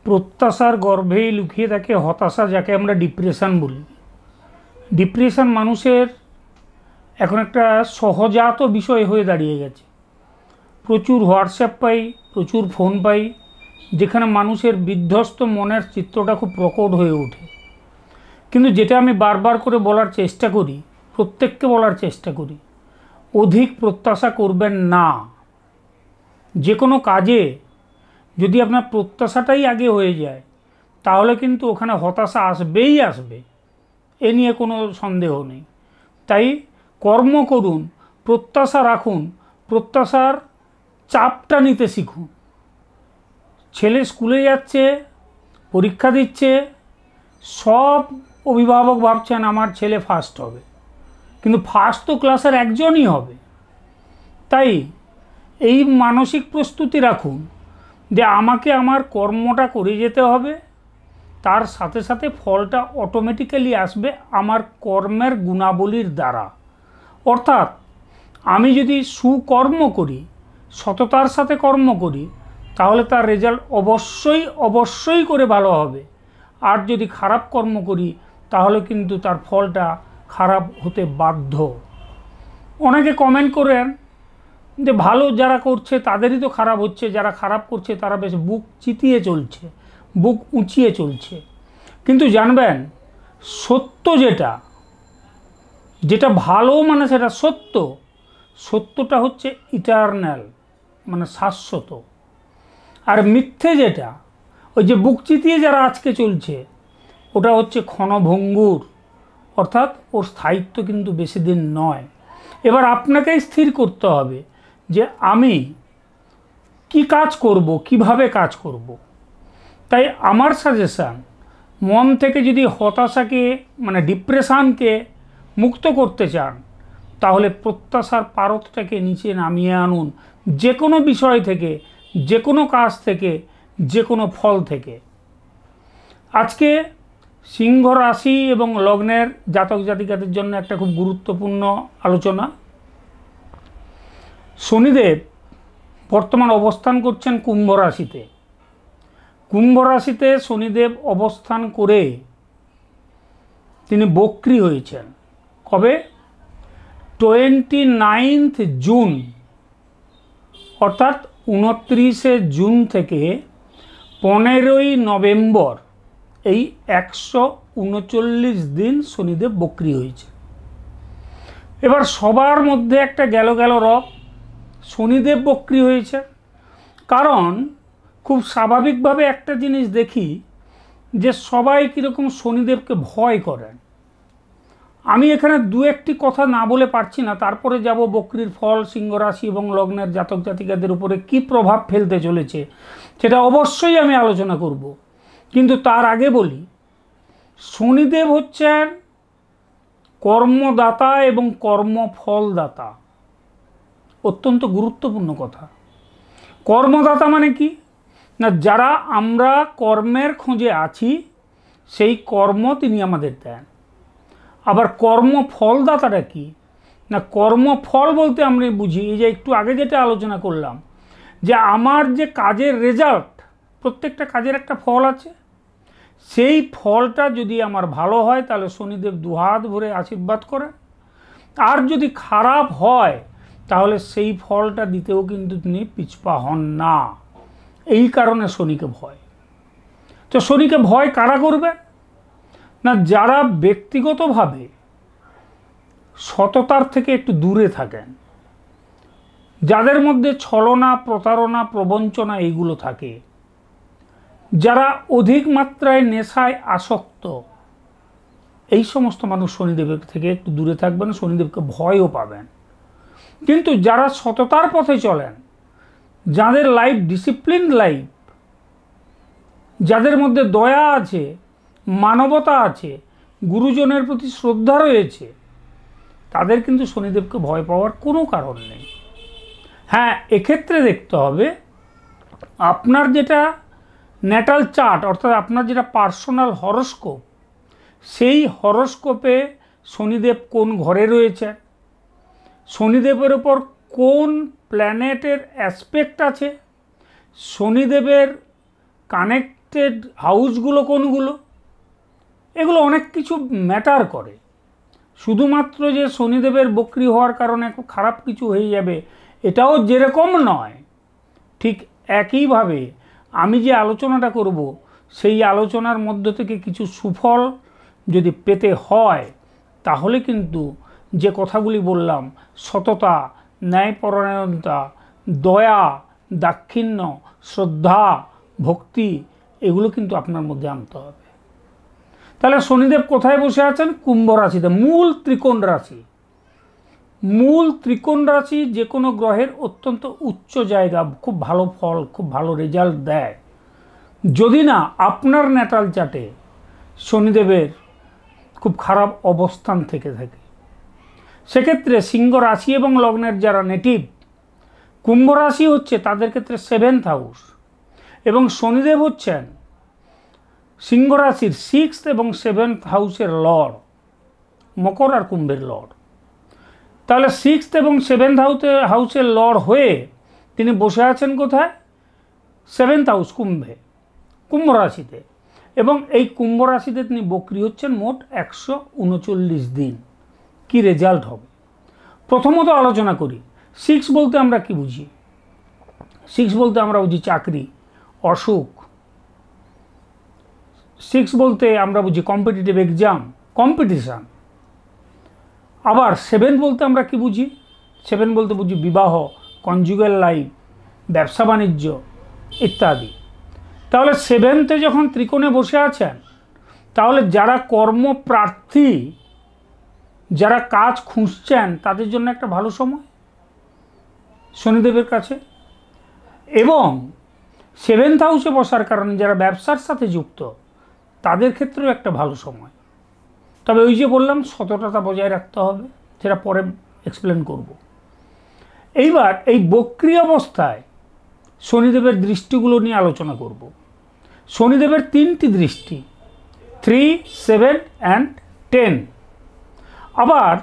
প্রত্যাশার গর্ভেই লুকিয়ে থাকে হতাশা, যাকে আমরা ডিপ্রেশন বলি। ডিপ্রেশন মানুষের এখন একটা সহজাত বিষয় হয়ে দাঁড়িয়ে গেছে। প্রচুর হোয়াটসঅ্যাপ পাই, প্রচুর ফোন পাই, যেখানে মানুষের বিধ্বস্ত মনের চিত্রটা খুব প্রকট হয়ে ওঠে। কিন্তু যেটা আমি বারবার করে বলার চেষ্টা করি, প্রত্যেককে বলার চেষ্টা করি, অধিক প্রত্যাশা করবেন না। যে কোনো কাজে যদি আপনার প্রত্যাশাটাই আগে হয়ে যায়, তাহলে কিন্তু ওখানে হতাশা আসবেই আসবে, এ নিয়ে কোনো সন্দেহ নেই। তাই কর্ম করুন, প্রত্যাশা রাখুন, প্রত্যাশার চাপটা নিতে শিখুন। ছেলে স্কুলে যাচ্ছে, পরীক্ষা দিচ্ছে, সব অভিভাবক ভাবছেন আমার ছেলে ফার্স্ট হবে, কিন্তু ফার্স্ট তো ক্লাসের একজনই হবে। তাই এই মানসিক প্রস্তুতি রাখুন যে আমাকে আমার কর্মটা করে যেতে হবে, তার সাথে সাথে ফলটা অটোমেটিক্যালি আসবে আমার কর্মের গুণাবলীর দ্বারা। অর্থাৎ আমি যদি সুকর্ম করি, সততার সাথে কর্ম করি, তাহলে তার রেজাল্ট অবশ্যই করে ভালো হবে। আর যদি খারাপ কর্ম করি, তাহলে কিন্তু তার ফলটা খারাপ হতে বাধ্য। অনেকে কমেন্ট করেন যে ভালো যারা করছে তাদেরই তো খারাপ হচ্ছে, যারা খারাপ করছে তারা বেশ বুক চিতিয়ে চলছে, বুক উঁচিয়ে চলছে। কিন্তু জানবেন, সত্য যেটা ভালো মানে সেটা সত্যটা হচ্ছে ইটারনাল, মানে শাশ্বত। আর মিথ্যে যেটা, ওই যে বুক চিতিয়ে যারা আজকে চলছে, ওটা হচ্ছে ক্ষণভঙ্গুর, অর্থাৎ ওর স্থায়িত্ব কিন্তু বেশি দিন নয়। এবার আপনাকেই স্থির করতে হবে যে আমি কি কাজ করব, কিভাবে কাজ করব। তাই আমার সাজেশান, মন থেকে যদি হতাশাকে মানে ডিপ্রেশনকে মুক্ত করতে চান, তাহলে প্রত্যাশার পারতটাকে নিচে নামিয়ে আনুন, যে কোনো বিষয় থেকে, যে কোনো কাজ থেকে, যে কোনো ফল থেকে। আজকে সিংহ রাশি এবং লগ্নের জাতক জাতিকাদের জন্য একটা খুব গুরুত্বপূর্ণ আলোচনা। শনিদেব বর্তমান অবস্থান করছেন কুম্ভ রাশিতে। কুম্ভ রাশিতে শনিদেব অবস্থান করে তিনি বক্রী হয়েছেন। কবে? 29 জুন, অর্থাৎ 29 জুন থেকে 15 নভেম্বর, এই 139 দিন শনিদেব বক্রী হয়েছে। এবার সবার মধ্যে একটা গেল রব, শনিদেব বক্রী হয়েছে। কারণ খুব স্বাভাবিকভাবে একটা জিনিস দেখি যে সবাই কীরকম শনিদেবকে ভয় করেন। আমি এখানে দু একটি কথা না বলে পারছি না, তারপরে যাব বক্রীর ফল সিংহ রাশি এবং লগ্নের জাতক জাতিকাদের উপরে কি প্রভাব ফেলতে চলেছে, সেটা অবশ্যই আমি আলোচনা করব। কিন্তু তার আগে বলি, শনিদেব হচ্ছেন কর্মদাতা এবং কর্মফলদাতা। অত্যন্ত গুরুত্বপূর্ণ কথা। কর্মদাতা মানে কি না, যারা আমরা কর্মের খোঁজে আছি সেই কর্ম তিনি আমাদের দেন। আবার কর্মফলদাতাটা কি না, কর্মফল বলতে আমরা বুঝি এই যে একটু আগে যেটা আলোচনা করলাম, যে আমার যে কাজের রেজাল্ট, প্রত্যেকটা কাজের একটা ফল আছে, সেই ফলটা যদি আমার ভালো হয় তাহলে শনিদেব দুহাত ভরে আশীর্বাদ করে। আর যদি খারাপ হয় তাহলে সেই ফলটা দিতেও কিন্তু তিনি পিছপা হন না। এই কারণে শনিকে ভয়। তো শনিকে ভয় কারা করবে না, যারা ব্যক্তিগতভাবে সততার থেকে একটু দূরে থাকেন, যাদের মধ্যে ছলনা, প্রতারণা, প্রবঞ্চনা এইগুলো থাকে, যারা অধিক মাত্রায় নেশায় আসক্ত, এই সমস্ত মানুষ শনিদেবের থেকে একটু দূরে থাকবেন, শনিদেবকে ভয়ও পাবেন। কিন্তু যারা সততার পথে চলেন, যাদের লাইফ ডিসিপ্লিন লাইফ, যাদের মধ্যে দয়া আছে, মানবতা আছে, গুরুজনের প্রতি শ্রদ্ধা রয়েছে, তাদের কিন্তু শনিদেবকে ভয় পাওয়ার কোনো কারণ নেই। হ্যাঁ, এক্ষেত্রে দেখতে হবে আপনার যেটা ন্যাটাল চার্ট, অর্থাৎ আপনার যেটা পার্সোনাল হরোস্কোপ, সেই হরোস্কোপে শনিদেব কোন ঘরে রয়েছে, শনিদেবের ওপর কোন প্ল্যানেটের অ্যাসপেক্ট আছে, শনিদেবের কানেক্ট কানেক্টেড হাউসগুলো কোনগুলো, এগুলো অনেক কিছু ম্যাটার করে। শুধুমাত্র যে শনিদেবের বক্রি হওয়ার কারণে খারাপ কিছু হয়ে যাবে এটাও যেরকম নয়, ঠিক একইভাবে আমি যে আলোচনাটা করব সেই আলোচনার মধ্য থেকে কিছু সুফল যদি পেতে হয় তাহলে কিন্তু যে কথাগুলি বললাম, সততা, ন্যায়পরায়ণতা, দয়া, দাক্ষিণ্য, শ্রদ্ধা, ভক্তি, এগুলো কিন্তু আপনার মধ্যে আনতে হবে। তাহলে শনিদেব কোথায় বসে আছেন? কুম্ভ রাশিতে, মূল ত্রিকোণ রাশি। মূল ত্রিকোণ রাশি যে কোনো গ্রহের অত্যন্ত উচ্চ জায়গা, খুব ভালো ফল, খুব ভালো রেজাল্ট দেয় যদি না আপনার ন্যাটাল চার্টে শনিদেবের খুব খারাপ অবস্থান থেকে থাকে। সেক্ষেত্রে সিংহ রাশি এবং লগ্নের যারা নেটিভ, কুম্ভ রাশি হচ্ছে তাদের ক্ষেত্রে 7th হাউস এবং শনিদেব হচ্ছেন সিংহ রাশির 6th এবং 7th হাউসের লর্ড, মকর আর কুম্ভের লর্ড। তাহলে 6th এবং 7th হাউসের লর্ড হয়ে তিনি বসে আছেন কোথায়? 7th হাউস, কুম্ভ রাশিতে। এবং এই কুম্ভ রাশিতে তিনি বক্রি হচ্ছেন মোট 139 দিন। কি রেজাল্ট হবে প্রথমত আলোচনা করি। 6 বলতে আমরা কি বুঝি? 6 বলতে আমরা বুঝি চাকরি, অসুখ। 6 বলতে আমরা বুঝি কম্পিটিটিভ এক্সাম, কম্পিটিশান। আবার 7 বলতে আমরা কি বুঝি? 7 বলতে বুঝি বিবাহ, কনজুগাল লাইফ, ব্যবসা বাণিজ্য ইত্যাদি। তাহলে 7th যখন ত্রিকোণে বসে আছেন তাহলে যারা কর্মপ্রার্থী, যারা কাজ খুঁজছেন তাদের জন্য একটা ভালো সময় শনিদেবের কাছে। এবং 7th হাউসে বসার কারণে যারা ব্যবসার সাথে যুক্ত তাদের ক্ষেত্রেও একটা ভালো সময়। তবে ওই যে বললাম সততা বজায় রাখতে হবে, যেটা পরে এক্সপ্লেন করব। এইবার এই বক্রি অবস্থায় শনিদেবের দৃষ্টিগুলো নিয়ে আলোচনা করব। শনিদেবের 3টি দৃষ্টি, 3, 7 and 10। আবার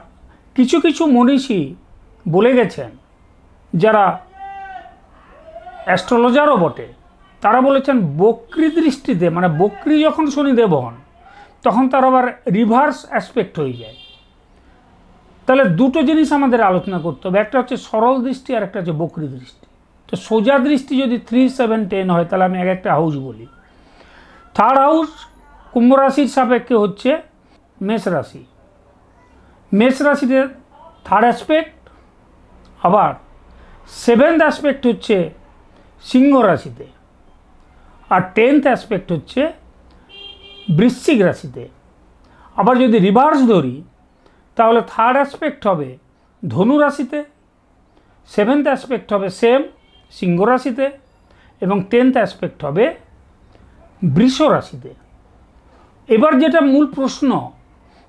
কিছু কিছু মনীষী বলে গেছেন, যারা অ্যাস্ট্রোলজারও বটে, তারা বলেছেন বক্রি দৃষ্টিতে, মানে বক্রি যখন শনিদেব হন তখন তার আবার রিভার্স অ্যাসপেক্ট হয়ে যায়। তাহলে দুটো জিনিস আমাদের আলোচনা করতে হবে, একটা হচ্ছে সরল দৃষ্টি আর একটা হচ্ছে বক্রি দৃষ্টি। তো সোজা দৃষ্টি যদি 3, 7, 10 হয় তাহলে আমি একটা হাউস বলি। 3rd হাউস কুম্ভ রাশির সাপেক্ষে হচ্ছে মেষ রাশি। মেষ রাশিতে 3rd অ্যাসপেক্ট। আবার 7th অ্যাসপেক্ট হচ্ছে সিংহ রাশিতে, আর 10th অ্যাসপেক্ট হচ্ছে বৃশ্চিক রাশিতে। আবার যদি রিভার্স ধরি তাহলে 3rd অ্যাসপেক্ট হবে ধনু রাশিতে, 7th অ্যাসপেক্ট হবে সেম সিংহ রাশিতে এবং 10th অ্যাসপেক্ট হবে বৃষ রাশিতে। এবার যেটা মূল প্রশ্ন,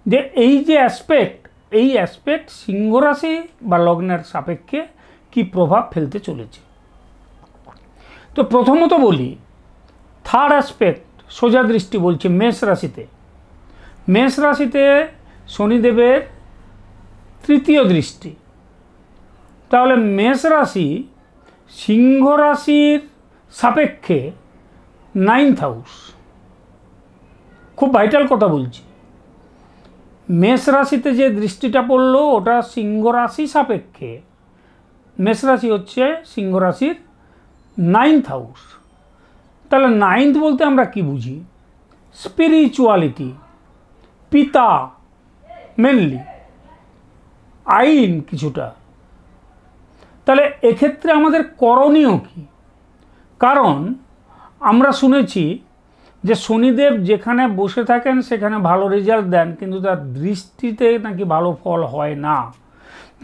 যে এই যে অ্যাসপেক্ট, এই অ্যাসপেক্ট সিংহ রাশি বা লগ্নের সাপেক্ষে কি প্রভাব ফেলতে চলেছে। তো প্রথমত বলি 3rd অ্যাসপেক্ট, সোজা দৃষ্টি বলছে মেষ রাশিতে। মেষ রাশিতে শনিদেবের 3য় দৃষ্টি। তাহলে মেষ রাশি সিংহ রাশির সাপেক্ষে 9th হাউস। খুব ভাইটাল কথা বলছি, মেষ রাশিতে যে দৃষ্টিটা পড়লো ওটা সিংহ রাশি সাপেক্ষে। মেষ রাশি হচ্ছে সিংহ রাশির 9th হাউস। তাহলে 9th বলতে আমরা কি বুঝি? স্পিরিচুয়ালিটি, পিতা, মেনলি আইন কিছুটা। তাহলে এক্ষেত্রে আমাদের করণীয় কি? কারণ আমরা শুনেছি যে শনিদেব যেখানে বসে থাকেন সেখানে ভালো রেজাল্ট দেন, কিন্তু তার দৃষ্টিতে নাকি ভালো ফল হয় না।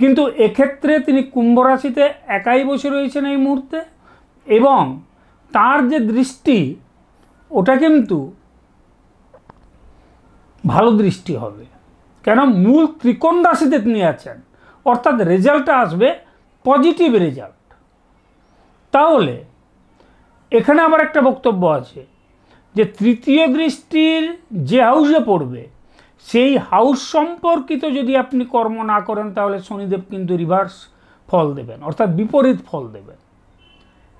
কিন্তু এক্ষেত্রে তিনি কুম্ভ রাশিতে একাই বসে রয়েছেন এই মুহূর্তে, এবং তার যে দৃষ্টি ওটা কিন্তু ভালো দৃষ্টি হবে, কেন মূল ত্রিকোণ রাশিতে তিনি আছেন, অর্থাৎ রেজাল্টটা আসবে পজিটিভ রেজাল্ট। তাহলে এখানে আবার একটা বক্তব্য আছে যে 3য় দৃষ্টির যে হাউসে পড়বে সেই হাউস সম্পর্কিত যদি আপনি কর্ম না করেন তাহলে শনিদেব কিন্তু রিভার্স ফল দেবেন, অর্থাৎ বিপরীত ফল দেবেন।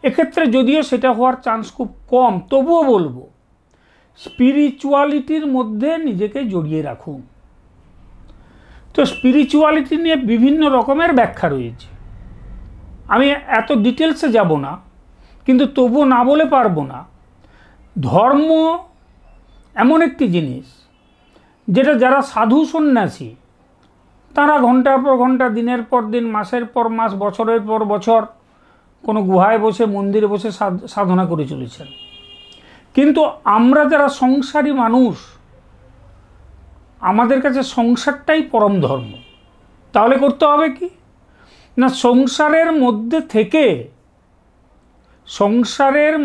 এক্ষেত্রে যদিও সেটা হওয়ার চান্স খুব কম, তবুও বলবো স্পিরিচুয়ালিটির মধ্যে নিজেকে জড়িয়ে রাখুন। তো স্পিরিচুয়ালিটি নিয়ে বিভিন্ন রকমের ব্যাখ্যা রয়েছে, আমি এত ডিটেলসে যাব না, কিন্তু তবুও না বলে পারবো না। ধর্ম এমন একটি জিনিস যেটা যারা সাধু সন্ন্যাসী তারা ঘন্টার পর ঘন্টা, দিনের পর দিন, মাসের পর মাস, বছরের পর বছর কোনো গুহায় বসে, মন্দিরে বসে সাধনা করে চলেছেন। কিন্তু আমরা যারা সংসারী মানুষ, আমাদের কাছে সংসারটাই পরম ধর্ম। তাহলে করতে হবে কি না, সংসারের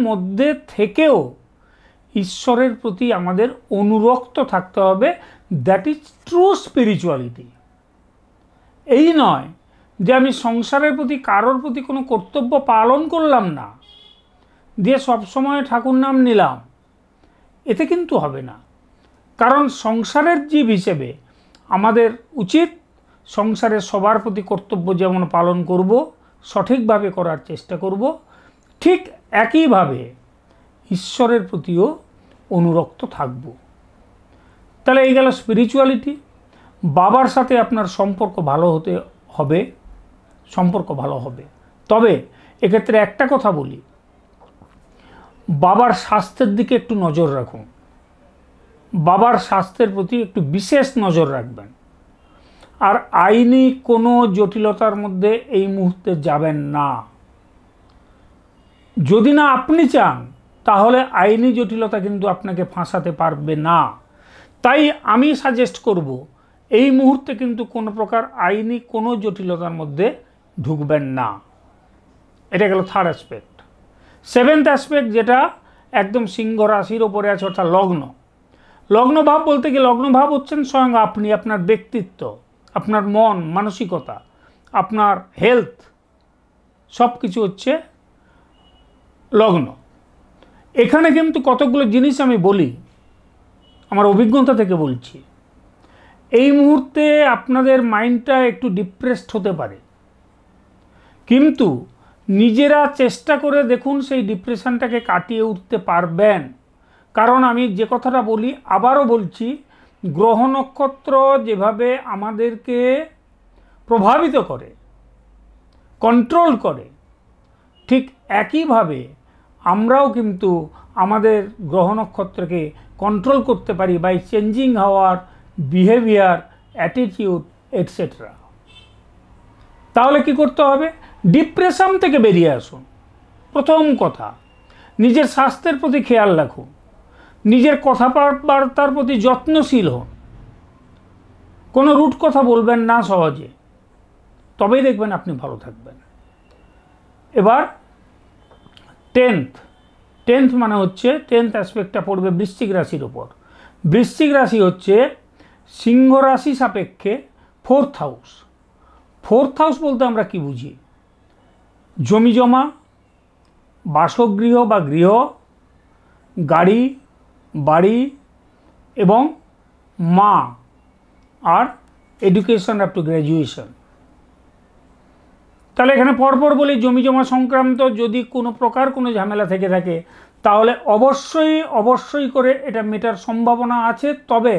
মধ্যে থেকেও ঈশ্বরের প্রতি আমাদের অনুরক্ত থাকতে হবে। That is true spirituality. এই নয় যে আমি সংসারের প্রতি, কারোর প্রতি কোনো কর্তব্য পালন করলাম না, দিয়ে সবসময় ঠাকুর নাম নিলাম, এতে কিন্তু হবে না। কারণ সংসারের জীব হিসেবে আমাদের উচিত সংসারের সবার প্রতি কর্তব্য যেমন পালন করব, সঠিকভাবে করার চেষ্টা করব, ঠিক একইভাবে ঈশ্বরের প্রতিও অনুরক্ত থাকব। তাহলে এই গেল স্পিরিচুয়ালিটি। বাবার সাথে আপনার সম্পর্ক ভালো হবে। তবে এক্ষেত্রে একটা কথা বলি, বাবার স্বাস্থ্যের দিকে একটু নজর রাখুন। বাবার স্বাস্থ্যের প্রতি একটু বিশেষ নজর রাখবেন। আর আইনি কোনো জটিলতার মধ্যে এই মুহূর্তে যাবেন না। যদি না আপনি চান, তাহলে আইনি জটিলতা কিন্তু আপনাকে ফাঁসাতে পারবে না। তাই আমি সাজেস্ট করব, এই মুহূর্তে কিন্তু কোনো প্রকার আইনি কোনো জটিলতার মধ্যে ঢুকবেন না। এটা গেল থার্ড অ্যাসপেক্ট। সেভেন্থ অ্যাসপেক্ট, যেটা একদম সিংহ রাশির ওপরে আছে, অর্থাৎ লগ্ন। লগ্নভাব বলতে কি, লগ্নভাব হচ্ছেন স্বয়ং আপনি, আপনার ব্যক্তিত্ব, আপনার মন মানসিকতা, আপনার হেলথ, সব কিছু হচ্ছে লগ্ন। এখানে কিন্তু কতগুলো জিনিস আমি বলি, আমার অভিজ্ঞতা থেকে বলছি। এই মুহূর্তে আপনাদের মাইন্ডটা একটু ডিপ্রেসড হতে পারে, কিন্তু নিজেরা চেষ্টা করে দেখুন সেই ডিপ্রেশনটাকে কাটিয়ে উঠতে পারবেন। কারণ আমি যে কথাটা বলি, আবারও বলছি, গ্রহ নক্ষত্র যেভাবে আমাদেরকে প্রভাবিত করে, কন্ট্রোল করে, ঠিক একইভাবে আমরাও কিন্তু আমাদের গ্রহ নক্ষত্রকে কন্ট্রোল করতে পারি by changing our behaviour, attitude, etcetera. তাহলে কি করতে হবে? ডিপ্রেশন থেকে বেরিয়ে আসুন। প্রথম কথা, নিজের স্বাস্থ্যের প্রতি খেয়াল রাখুন, নিজের কথাবার্তার প্রতি যত্নশীল হন, কোনো রুট কথা বলবেন না সহজে, তবেই দেখবেন আপনি ভালো থাকবেন। এবার টেন্থ মানে হচ্ছে, টেন্থ অ্যাসপেক্টটা পড়বে বৃশ্চিক রাশির ওপর। বৃশ্চিক রাশি হচ্ছে সিংহ রাশি সাপেক্ষে ফোর্থ হাউস। ফোর্থ হাউস বলতে আমরা কি বুঝি? জমি জমা, বাসগৃহ বা গৃহ, গাড়ি, বাড়ি এবং মা, আর এডুকেশন আপ টু গ্র্যাজুয়েশন। তাহলে এখানে পরপর বলি, জমি জমা সংক্রান্ত যদি কোনো প্রকার কোনো ঝামেলা থেকে থাকে, তাহলে অবশ্যই করে এটা মেটার সম্ভাবনা আছে। তবে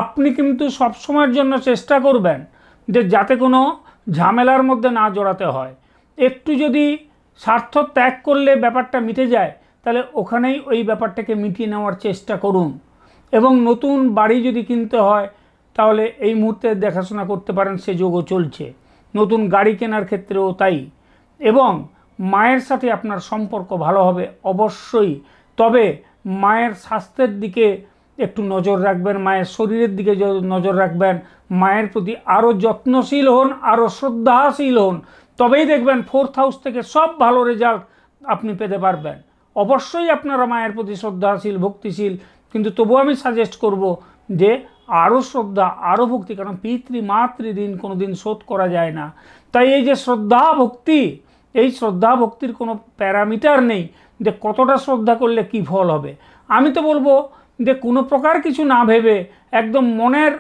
আপনি কিন্তু সবসময়ের জন্য চেষ্টা করবেন যে যাতে কোনো ঝামেলার মধ্যে না জড়াতে হয়। একটু যদি স্বার্থ ত্যাগ করলে ব্যাপারটা মিটে যায়, তাহলে ওখানেই ওই ব্যাপারটাকে মিটিয়ে নেওয়ার চেষ্টা করুন। এবং নতুন বাড়ি যদি কিনতে হয়, তাহলে এই মুহূর্তে দেখাশোনা করতে পারেন, সে যোগও চলছে। নতুন গাড়ি কেনার ক্ষেত্রেও তাই। এবং মায়ের সাথে আপনার সম্পর্ক ভালো হবে অবশ্যই। তবে মায়ের স্বাস্থ্যের দিকে একটু নজর রাখবেন, মায়ের শরীরের দিকে নজর রাখবেন, মায়ের প্রতি আরও যত্নশীল হন, আরও শ্রদ্ধাশীল হন, তবেই দেখবেন ফোর্থ হাউস থেকে সব ভালো রেজাল্ট আপনি পেতে পারবেন। অবশ্যই আপনারা মায়ের প্রতি শ্রদ্ধাশীল, ভক্তিশীল, কিন্তু তবুও আমি সাজেস্ট করব যে আরও শ্রদ্ধা, আরও ভক্তি, কারণ পিতৃমাতৃ ঋণ কোনো দিন শোধ করা যায় না। তাই এই যে শ্রদ্ধা ভক্তি, এই শ্রদ্ধা ভক্তির কোনো প্যারামিটার নেই যে কতটা শ্রদ্ধা করলে কি ফল হবে। আমি তো বলবো যে কোনো প্রকার কিছু না ভেবে একদম মনের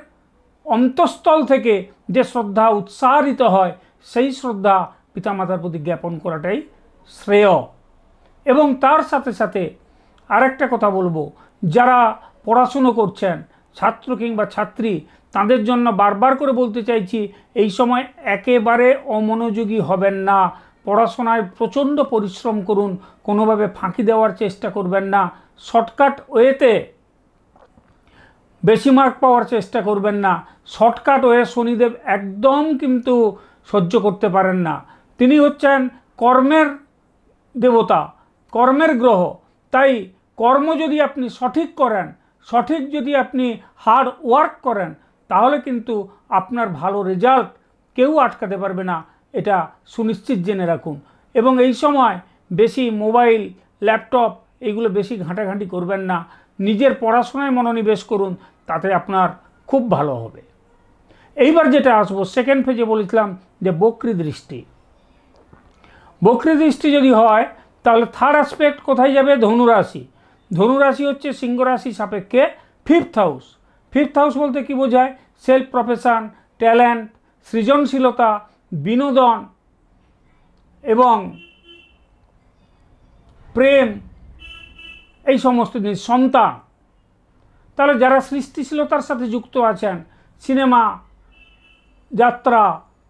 অন্তঃস্থল থেকে যে শ্রদ্ধা উৎসাহিত হয়, সেই শ্রদ্ধা পিতামাতার প্রতি জ্ঞাপন করাটাই শ্রেয়। এবং তার সাথে সাথে আরেকটা কথা বলবো যারা পড়াশুনো করছেন, ছাত্র কিংবা ছাত্রী, তাদের জন্য বারবার করে বলতে চাইছি, এই সময় একেবারে অমনোযোগী হবেন না। পড়াশোনায় প্রচণ্ড পরিশ্রম করুন, কোনোভাবে ফাঁকি দেওয়ার চেষ্টা করবেন না, শর্টকাট ওয়েতে বেশি মার্ক পাওয়ার চেষ্টা করবেন না। শর্টকাট ওয়ে শনিদেব একদম কিন্তু সহ্য করতে পারেন না। তিনি হচ্ছেন কর্মের দেবতা, কর্মের গ্রহ। তাই কর্ম যদি আপনি সঠিক করেন, সঠিক যদি আপনি হার্ড ওয়ার্ক করেন, তাহলে কিন্তু আপনার ভালো রেজাল্ট কেউ আটকাতে পারবে না, এটা সুনিশ্চিত জেনে রাখুন। এবং এই সময় বেশি মোবাইল, ল্যাপটপ এইগুলো বেশি ঘাঁটাঘাঁটি করবেন না, নিজের পড়াশোনায় মনোনিবেশ করুন, তাতে আপনার খুব ভালো হবে। এইবার যেটা আসবো, সেকেন্ড ফেজে বলেছিলাম যে বক্রী দৃষ্টি। বক্রী দৃষ্টি যদি হয় তাহলে থার্ড অ্যাসপেক্ট কোথায় যাবে? ধনুরাশি। ধনুরাশি হচ্ছে সিংহ রাশি সাপেক্ষে ফিফথ হাউস। ফিফথ হাউস বলতে কি বোঝায়? সেলফ প্রফেশন, ট্যালেন্ট, সৃজনশীলতা, বিনোদন এবং প্রেম, এই সমস্ত জিনিস, সন্তান। তাহলে যারা সৃষ্টিশীলতার সাথে যুক্ত আছেন, সিনেমা, যাত্রা,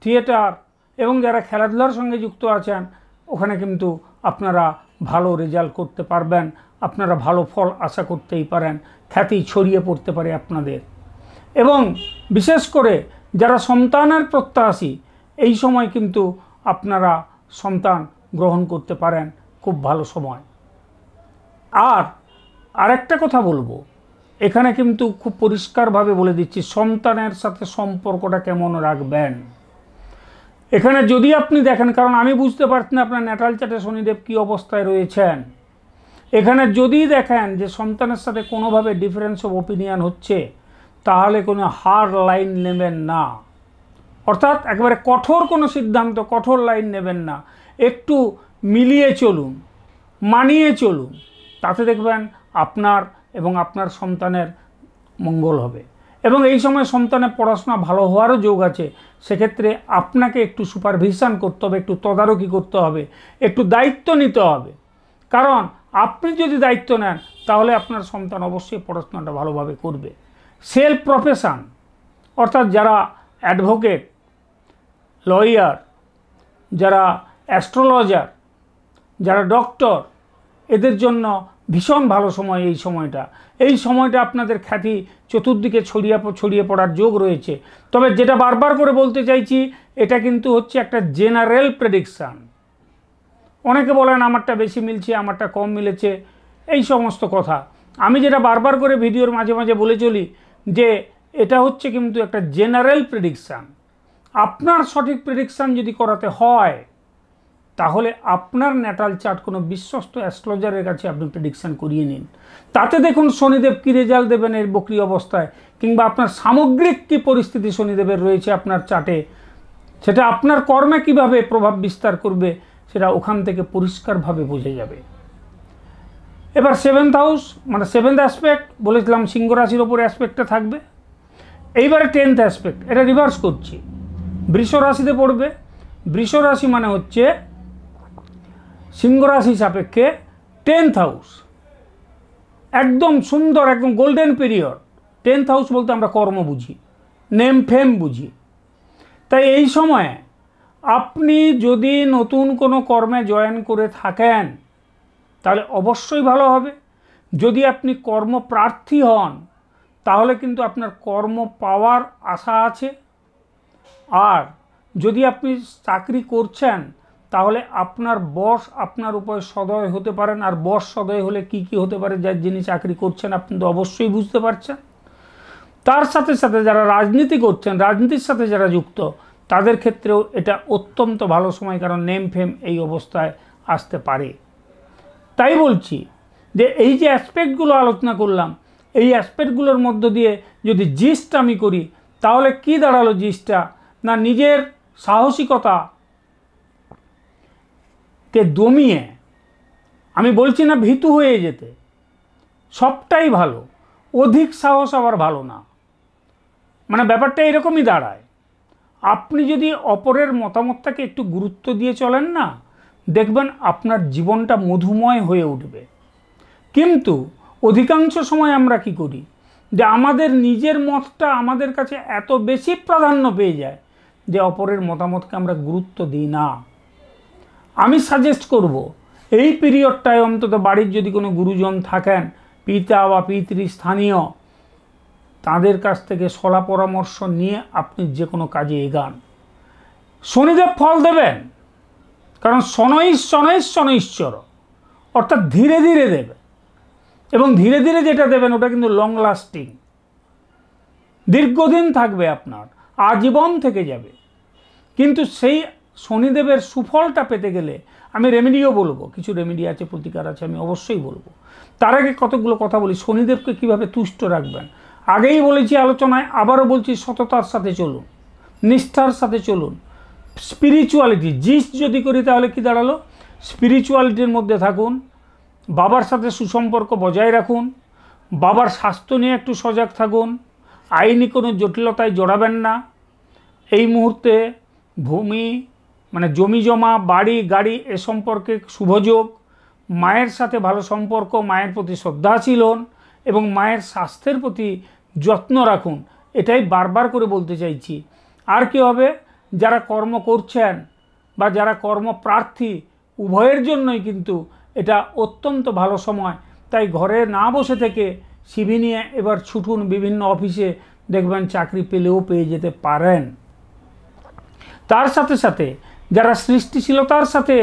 থিয়েটার এবং যারা খেলাধুলার সঙ্গে যুক্ত আছেন, ওখানে কিন্তু আপনারা ভালো রেজাল্ট করতে পারবেন, আপনারা ভালো ফল আশা করতেই পারেন, খ্যাতি ছড়িয়ে পড়তে পারে আপনাদের। এবং বিশেষ করে যারা সন্তানের প্রত্যাশী, এই সময় কিন্তু আপনারা সন্তান গ্রহণ করতে পারেন, খুব ভালো সময়। আর আরেকটা কথা বলবো, এখানে কিন্তু খুব পরিষ্কারভাবে বলে দিচ্ছি সন্তানের সাথে সম্পর্কটা কেমন রাখবেন। এখানে যদি আপনি দেখেন, কারণ আমি বুঝতে পারছি না আপনার ন্যাটাল চার্টে শনিদেব কী অবস্থায় রয়েছেন, এখানে যদি দেখেন যে সন্তানের সাথে কোনোভাবে ডিফারেন্স অফ ওপিনিয়ন হচ্ছে, তাহলে কোনো হার্ড লাইন নেবেন না। অর্থাৎ একেবারে কঠোর কোনো সিদ্ধান্ত, কঠোর লাইন নেবেন না, একটু মিলিয়ে চলুন, মানিয়ে চলুন, তাতে দেখবেন আপনার এবং আপনার সন্তানের মঙ্গল হবে। এবং এই সময় সন্তানের পড়াশোনা ভালো হওয়ারও যোগ আছে। সেক্ষেত্রে আপনাকে একটু সুপারভিশন করতে হবে, একটু তদারকি করতে হবে, একটু দায়িত্ব নিতে হবে। কারণ আপনি যদি দায়িত্ব নেন, তাহলে আপনার সন্তান অবশ্যই পড়াশোনাটা ভালোভাবে করবে। সেলফ প্রফেশন, অর্থাৎ যারা অ্যাডভোকেট, লয়ার, যারা অ্যাস্ট্রোলজার, যারা ডক্টর, এদের জন্য ভীষণ ভালো সময় এই সময়টা। এই সময়টা আপনাদের খ্যাতি চতুর্দিকে ছড়িয়ে পড়ার যোগ রয়েছে। তবে যেটা বারবার করে বলতে চাইছি, এটা কিন্তু হচ্ছে একটা জেনারেল প্রেডিকশান। অনেকে বলেন আমারটা বেশি মিলছে, আমারটা কম মিলেছে, এই সমস্ত কথা। আমি যেটা বারবার করে ভিডিওর মাঝে মাঝে বলে চলি, যে এটা হচ্ছে কিন্তু একটা জেনারেল প্রেডিকশান। আপনার সঠিক প্রেডিকশান যদি করাতে হয়, তাহলে আপনার ন্যাটাল চার্ট কোনো বিশ্বস্ত অ্যাস্ট্রোলজারের কাছে আপনি প্রেডিকশান করিয়ে নিন। তাতে দেখুন শনিদেব কী রেজাল্ট দেবেন এর বক্রী অবস্থায়, কিংবা আপনার সামগ্রিক কী পরিস্থিতি শনিদেবের রয়েছে আপনার চার্টে, সেটা আপনার কর্মে কিভাবে প্রভাব বিস্তার করবে, সেটা ওখান থেকে পরিষ্কারভাবে বোঝা যাবে। এবার সেভেন্থ হাউস মানে সেভেন্থ অ্যাসপেক্ট বলেছিলাম, সিংহ রাশির ওপরে অ্যাসপেক্টটা থাকবে। এইবারে 10th অ্যাসপেক্ট, এটা রিভার্স করছি, বৃষ রাশিতে পড়বে। বৃষ রাশি মানে হচ্ছে সিংহ রাশি সাপেক্ষে 10th হাউস, একদম সুন্দর, একদম গোল্ডেন পিরিয়ড। 10th হাউস বলতে আমরা কর্ম বুঝি, নেম ফেম বুঝি। তাই এই সময়ে আপনি যদি নতুন কোনো কর্মে জয়েন করে থাকেন, তাহলে অবশ্যই ভালো হবে। যদি আপনি কর্মপ্রার্থী হন, তাহলে কিন্তু আপনার কর্ম পাওয়ার আশা আছে। আর যদি আপনি চাকরি করছেন, তাহলে আপনার বস আপনার উপরে সদয় হতে পারেন। আর বস সদয় হলে কি কি হতে পারে, যার যিনি চাকরি করছেন আপনি তো অবশ্যই বুঝতে পারছেন। তার সাথে সাথে যারা রাজনীতি করছেন, রাজনীতির সাথে যারা যুক্ত, তাদের ক্ষেত্রেও এটা অত্যন্ত ভালো সময়, কারণ নেম ফেম এই অবস্থায় আসতে পারে। তাই বলছি যে এই যে অ্যাসপেক্টগুলো আলোচনা করলাম, এই অ্যাসপেক্টগুলোর মধ্য দিয়ে যদি জিস্ট আমি করি, তাহলে কি দাঁড়ালো জিস্টটা? না, নিজের সাহসিকতাকে দমিয়ে, আমি বলছি না ভীতু হয়ে যেতে, সবটাই ভালো, অধিক সাহস আবার ভালো না। মানে ব্যাপারটা এরকমই দাঁড়ায়। আপনি যদি অপরের মতামতটাকে একটু গুরুত্ব দিয়ে চলেন না, দেখবেন আপনার জীবনটা মধুময় হয়ে উঠবে। কিন্তু অধিকাংশ সময় আমরা কি করি, যে আমাদের নিজের মতটা আমাদের কাছে এত বেশি প্রাধান্য পেয়ে যায় যে অপরের মতামতকে আমরা গুরুত্ব দিই না। আমি সাজেস্ট করব এই পিরিয়ডটায় অন্তত বাড়ির যদি কোনো গুরুজন থাকেন, পিতা বা পিতৃস্থানীয়, তাদের কাছ থেকে সলা পরামর্শ নিয়ে আপনি যে কোনো কাজে এগান। শনিদেব ফল দেবেন, কারণ শনৈশ্বর অর্থাৎ ধীরে ধীরে দেবে, এবং ধীরে ধীরে যেটা দেবেন ওটা কিন্তু লং লাস্টিং, দীর্ঘদিন থাকবে, আপনার আজীবন থেকে যাবে। কিন্তু সেই শনিদেবের সুফলটা পেতে গেলে আমি রেমেডিও বলবো, কিছু রেমেডি আছে, প্রতিকার আছে, আমি অবশ্যই বলবো। তার আগে কতগুলো কথা বলি, শনিদেবকে কিভাবে তুষ্ট রাখবেন। আগেই বলেছি আলোচনায়, আবারও বলছি, সততার সাথে চলুন, নিষ্ঠার সাথে চলুন। স্পিরিচুয়ালিটি জিস যদি করি তাহলে কি দাঁড়ালো, স্পিরিচুয়ালিটির মধ্যে থাকুন, বাবার সাথে সুসম্পর্ক বজায় রাখুন, বাবার স্বাস্থ্য নিয়ে একটু সজাগ থাকুন, আইনি কোনো জটিলতায় জড়াবেন না। এই মুহূর্তে ভূমি মানে জমি জমা, বাড়ি গাড়ি এ সম্পর্কে শুভযোগ, মায়ের সাথে ভালো সম্পর্ক, মায়ের প্রতি শ্রদ্ধাশীল হন এবং মায়ের স্বাস্থ্যের প্রতি যত্ন রাখুন, এটাই বারবার করে বলতে চাইছি। আর কি হবে, যারা কর্ম করছেন বা যারা কর্মপ্রার্থী উভয়ের জন্যই কিন্তু এটা অত্যন্ত ভালো সময়। তাই ঘরে না বসে থেকে সিভি নিয়ে এবার ছুটুন বিভিন্ন অফিসে, দেখবেন চাকরি পেলেও পেয়ে যেতে পারেন। তার সাথে সাথে যারা সৃষ্টিশীলতার সাথে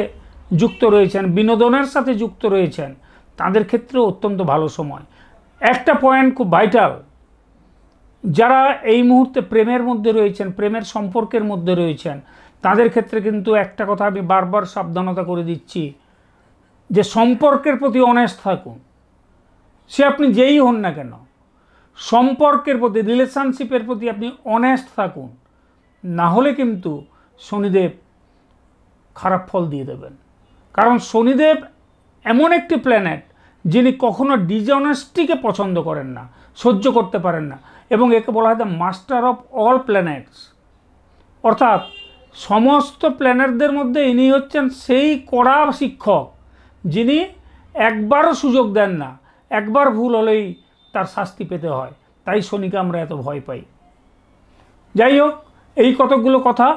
যুক্ত রয়েছেন, বিনোদনের সাথে যুক্ত রয়েছেন, তাদের ক্ষেত্রেও অত্যন্ত ভালো সময়। একটা পয়েন্ট খুব ভাইটাল, যারা এই মুহূর্তে প্রেমের মধ্যে রয়েছেন, প্রেমের সম্পর্কের মধ্যে রয়েছেন, তাদের ক্ষেত্রে কিন্তু একটা কথা আমি বারবার সাবধানতা করে দিচ্ছি, যে সম্পর্কের প্রতি অনেস্ট থাকুন। সে আপনি যেই হন না কেন, সম্পর্কের প্রতি, রিলেশনশিপের প্রতি আপনি অনেস্ট থাকুন, না হলে কিন্তু শনিদেব খারাপ ফল দিয়ে দেবেন। কারণ শনিদেব এমন একটি প্ল্যানেট যিনি কখনো ডিসঅনেস্টিকে পছন্দ করেন না, সহ্য করতে পারেন না, এবং একে বলা হয় the master of all planets. অর্থাৎ সমস্ত প্ল্যানেটদের মধ্যে ইনি হচ্ছেন সেই কড়া শিক্ষক যিনি একবারও সুযোগ দেন না, একবার ভুল হলেই তার শাস্তি পেতে হয়। তাই শনিকে আমরা এত ভয় পাই। যাই হোক, এই কতগুলো কথা,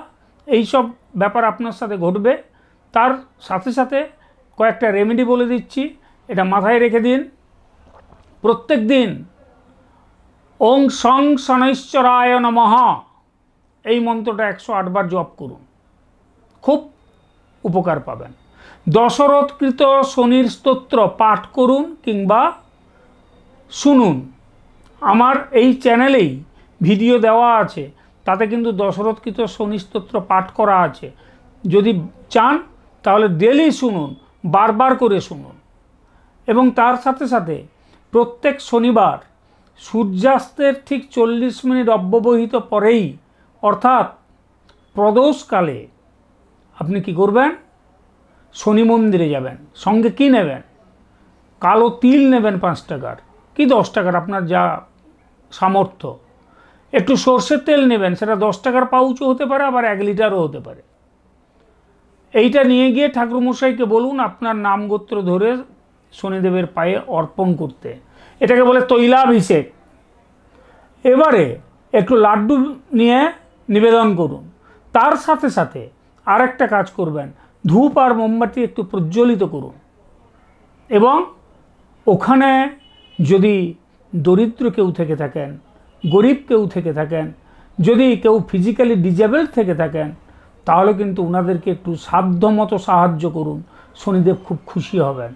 এই সব ব্যাপার আপনার সাথে ঘটবে। তার সাথে সাথে কয়েকটা রেমেডি বলে দিচ্ছি, এটা মাথায় রেখে দিন। প্রত্যেক দিন ওং সং শনৈশ্বরায় নমঃ এই মন্ত্রটা 108 বার জপ করুন, খুব উপকার পাবেন। দশরথকৃত শনির স্তোত্র পাঠ করুন কিংবা শুনুন, আমার এই চ্যানেলেই ভিডিও দেওয়া আছে, তাতে কিন্তু দশরথকৃত শনি স্তোত্র পাঠ করা আছে। যদি চান তাহলে ডেলি শুনুন, বারবার করে শুনুন। এবং তার সাথে সাথে প্রত্যেক শনিবার সূর্যাস্তের ঠিক 40 মিনিট অব্যবহিত পরেই, অর্থাৎ প্রদোষকালে, আপনি কি করবেন, শনি মন্দিরে যাবেন। সঙ্গে কি নেবেন, কালো তিল নেবেন 5 টাকার কি 10 টাকার, আপনার যা সামর্থ্য। একটু সর্ষের তেল নেবেন, সেটা 10 টাকার পাউচও হতে পারে, আবার 1 লিটারও হতে পারে। এইটা নিয়ে গিয়ে ঠাকুরমশাইকে বলুন আপনার নাম গোত্র ধরে শনিদেবের পায়ে অর্পণ করতে। এটাকে বলে তৈলাভিষেক। এবারে একটু লাড্ডু নিয়ে নিবেদন করুন। তার সাথে সাথে আর একটা কাজ করবেন, ধূপ আর মোমবাতি একটু প্রজ্বলিত করুন। এবং ওখানে যদি দরিদ্র কেউ থেকে থাকেন, গরিব কেউ থেকে থাকেন, যদি কেউ ফিজিক্যালি ডিজেবলড থেকে থাকেন, তাহলে কিন্তু ওনাদেরকে একটু সাধ্যমতো সাহায্য করুন, শনিদেব খুব খুশি হবেন।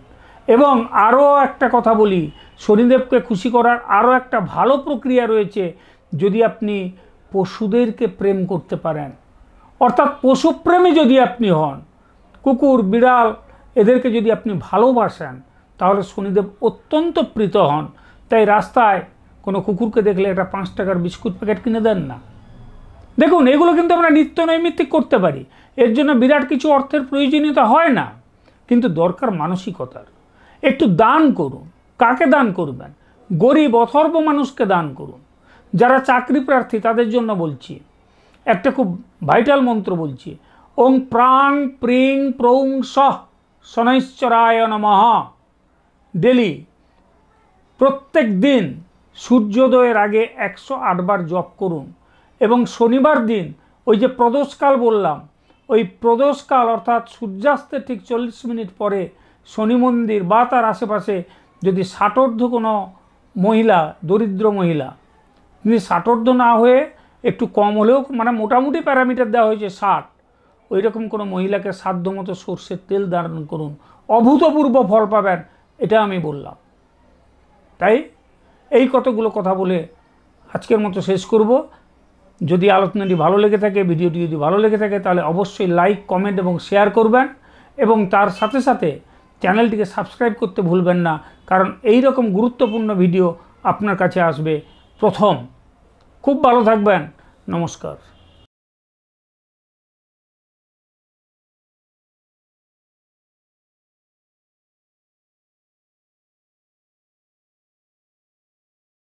এবং আরও একটা কথা বলি, শনিদেবকে খুশি করার আরও একটা ভালো প্রক্রিয়া রয়েছে। যদি আপনি পশুদেরকে প্রেম করতে পারেন, অর্থাৎ পশুপ্রেমী যদি আপনি হন, কুকুর বিড়াল এদেরকে যদি আপনি ভালোবাসেন, তাহলে শনিদেব অত্যন্ত প্রীত হন। তাই রাস্তায় কোনো কুকুরকে দেখলে একটা 5 টাকার বিস্কুট প্যাকেট কিনে দেন না। দেখুন, এগুলো কিন্তু আমরা নিত্য নৈমিত্তিক করতে পারি, এর জন্য বিরাট কিছু অর্থের প্রয়োজনীয়তা হয় না, কিন্তু দরকার মানসিকতার। একটু দান করুন। কাকে দান করবেন, গরিব অথর্ব মানুষকে দান করুন। যারা চাকরি প্রার্থী তাদের জন্য বলছি, একটা খুব ভাইটাল মন্ত্র বলছি, ওং প্রাং প্রিং প্রৌং সহ শনৈশ্বরায় নমঃ। ডেলি প্রত্যেক দিন সূর্যোদয়ের আগে 108 বার জপ করুন। এবং শনিবার দিন ওই যে প্রদোষকাল বললাম, ওই প্রদোষকাল অর্থাৎ সূর্যাস্তের ঠিক 40 মিনিট পরে শনি মন্দির বা তার আশেপাশে যদি ষাটোর্ধ্ব কোনো মহিলা, দরিদ্র মহিলা, তিনি ষাটোর্ধ্ব না হয়ে একটু কম হলেও, মানে মোটামুটি প্যারামিটার দেওয়া হয়েছে 60, ওই রকম কোনো মহিলাকে সাধ্যমতো সর্ষের তেল দান করুন, অভূতপূর্ব ফল পাবেন, এটা আমি বললাম। তাই এই কতগুলো কথা বলে আজকের মতো শেষ করব। যদি আলোচনাটি ভালো লেগে থাকে, ভিডিওটি যদি ভালো লেগে থাকে, তাহলে অবশ্যই লাইক, কমেন্ট এবং শেয়ার করবেন এবং তার সাথে সাথে চ্যানেলটিকে সাবস্ক্রাইব করতে ভুলবেন না, কারণ এই রকম গুরুত্বপূর্ণ ভিডিও আপনার কাছে আসবে প্রথম। খুব ভালো থাকবেন, নমস্কার।